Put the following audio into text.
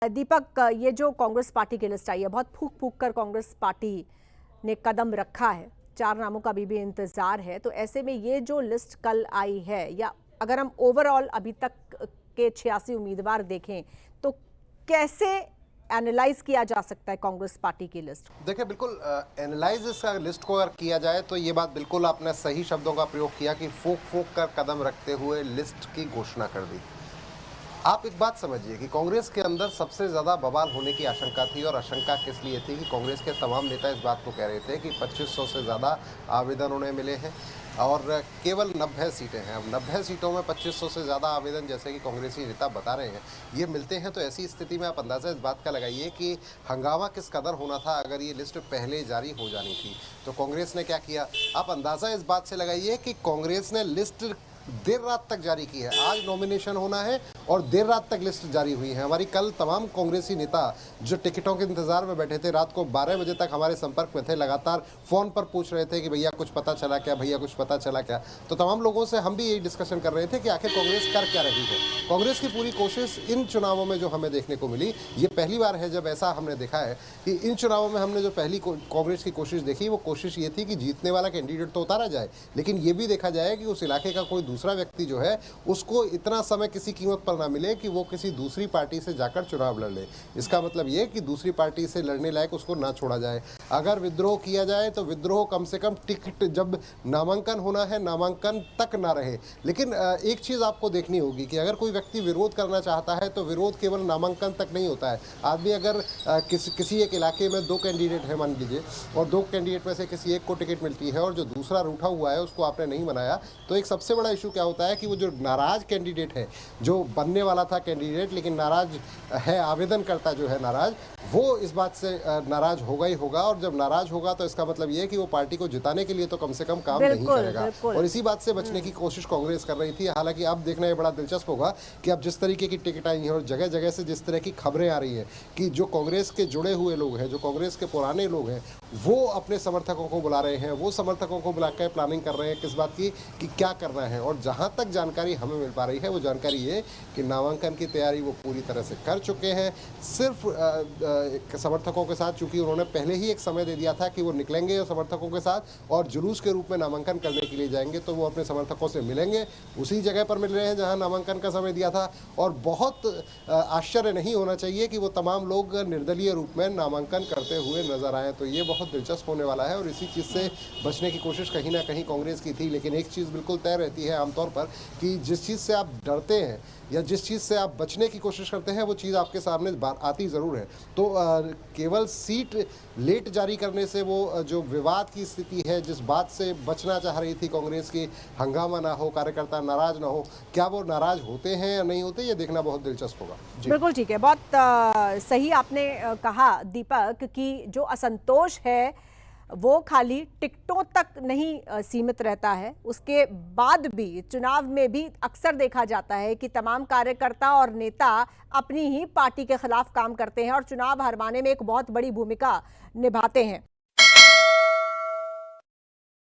दीपक, ये जो कांग्रेस पार्टी की लिस्ट आई है, बहुत फूक फूक कर कांग्रेस पार्टी ने कदम रखा है। 4 नामों का अभी भी इंतजार है। तो ऐसे में ये जो लिस्ट कल आई है, या अगर हम ओवरऑल अभी तक के 86 उम्मीदवार देखें, तो कैसे एनालाइज किया जा सकता है कांग्रेस पार्टी की लिस्ट? देखिए, बिल्कुल एनालाइज इस लिस्ट को अगर किया जाए तो ये बात बिल्कुल आपने सही शब्दों का प्रयोग किया कि फूक फूक कर कदम रखते हुए लिस्ट की घोषणा कर दी। आप एक बात समझिए कि कांग्रेस के अंदर सबसे ज़्यादा बवाल होने की आशंका थी, और आशंका किस लिए थी कि कांग्रेस के तमाम नेता इस बात को कह रहे थे कि 2500 से ज़्यादा आवेदन उन्हें मिले हैं और केवल 90 सीटें हैं। अब 90 सीटों में 2500 से ज़्यादा आवेदन, जैसे कि कांग्रेसी नेता बता रहे हैं, ये मिलते हैं। तो ऐसी स्थिति में आप अंदाज़ा इस बात का लगाइए कि हंगामा किस कदर होना था अगर ये लिस्ट पहले जारी हो जानी थी। तो कांग्रेस ने क्या किया, आप अंदाज़ा इस बात से लगाइए कि कांग्रेस ने लिस्ट देर रात तक जारी की है। आज नॉमिनेशन होना है और देर रात तक लिस्ट जारी हुई है। हमारी कल तमाम कांग्रेसी नेता जो टिकटों के इंतजार में बैठे थे, रात को 12 बजे तक हमारे संपर्क में थे, लगातार फ़ोन पर पूछ रहे थे कि भैया कुछ पता चला क्या, भैया कुछ पता चला क्या। तो तमाम लोगों से हम भी यही डिस्कशन कर रहे थे कि आखिर कांग्रेस कर क्या रही है। कांग्रेस की पूरी कोशिश इन चुनावों में जो हमें देखने को मिली, ये पहली बार है जब ऐसा हमने देखा है कि इन चुनावों में हमने जो पहली कांग्रेस की कोशिश देखी, वो कोशिश ये थी कि जीतने वाला कैंडिडेट तो उतारा जाए, लेकिन ये भी देखा जाए कि उस इलाके का कोई दूसरा व्यक्ति जो है उसको इतना समय किसी कीमत पर ना मिले कि वो किसी दूसरी पार्टी से जाकर चुनाव लड़ ले। इसका मतलब ये कि दूसरी पार्टी से लड़ने लायक उसको ना छोड़ा जाए। अगर विद्रोह किया जाए तो विद्रोह कम से कम टिकट, जब नामांकन होना है नामांकन तक ना रहे। लेकिन एक चीज़ आपको देखनी होगी कि अगर कोई व्यक्ति विरोध करना चाहता है तो विरोध केवल नामांकन तक नहीं होता है। आदमी अगर किसी एक इलाके में 2 कैंडिडेट है मान लीजिए, और 2 कैंडिडेट में से किसी एक को टिकट मिलती है और जो दूसरा रूठा हुआ है उसको आपने नहीं बनाया, तो एक सबसे बड़ा इशू क्या होता है कि वो जो नाराज कैंडिडेट है, जो बनने वाला था कैंडिडेट लेकिन नाराज है, आवेदन करता जो है नाराज, वो इस बात से नाराज होगा ही होगा। और जब नाराज होगा तो इसका मतलब ये है कि वो पार्टी को जिताने के लिए तो कम से कम काम नहीं करेगा। और इसी बात से बचने की कोशिश कांग्रेस कर रही थी। हालांकि अब देखना ये बड़ा दिलचस्प होगा कि अब जिस तरीके की टिकट आई है और जगह जगह से जिस तरह की खबरें आ रही है कि जो कांग्रेस के जुड़े हुए लोग हैं, जो कांग्रेस के पुराने लोग हैं, वो अपने समर्थकों को बुला रहे हैं, वो समर्थकों को बुलाकर प्लानिंग कर रहे हैं किस बात की कि क्या करना है। और जहाँ तक जानकारी हमें मिल पा रही है वो जानकारी ये कि नामांकन की तैयारी वो पूरी तरह से कर चुके हैं। सिर्फ समर्थकों के साथ, चूंकि उन्होंने पहले ही एक समय दे दिया था कि वो निकलेंगे और समर्थकों के साथ और जुलूस के रूप में नामांकन करने के लिए जाएंगे, तो वो अपने समर्थकों से मिलेंगे। उसी जगह पर मिल रहे हैं जहां नामांकन का समय दिया था। और बहुत आश्चर्य नहीं होना चाहिए कि वो तमाम लोग निर्दलीय रूप में नामांकन करते हुए नजर आए। तो ये बहुत दिलचस्प होने वाला है और इसी चीज़ से बचने की कोशिश कहीं ना कहीं कांग्रेस की थी। लेकिन एक चीज़ बिल्कुल तय रहती है आमतौर पर कि जिस चीज़ से आप डरते हैं या जिस चीज़ से आप बचने की कोशिश करते हैं वो चीज़ आपके सामने आती ज़रूर है। तो केवल सीट लेट जारी करने से वो जो विवाद की स्थिति है, जिस बात से बचना चाह रही थी कांग्रेस की, हंगामा ना हो, कार्यकर्ता नाराज ना हो, क्या वो नाराज होते हैं या नहीं होते, ये देखना बहुत दिलचस्प होगा। बिल्कुल ठीक है। बहुत सही आपने कहा दीपक कि जो असंतोष है वो खाली टिकटों तक नहीं सीमित रहता है, उसके बाद भी चुनाव में भी अक्सर देखा जाता है कि तमाम कार्यकर्ता और नेता अपनी ही पार्टी के खिलाफ काम करते हैं और चुनाव हरवाने में एक बहुत बड़ी भूमिका निभाते हैं।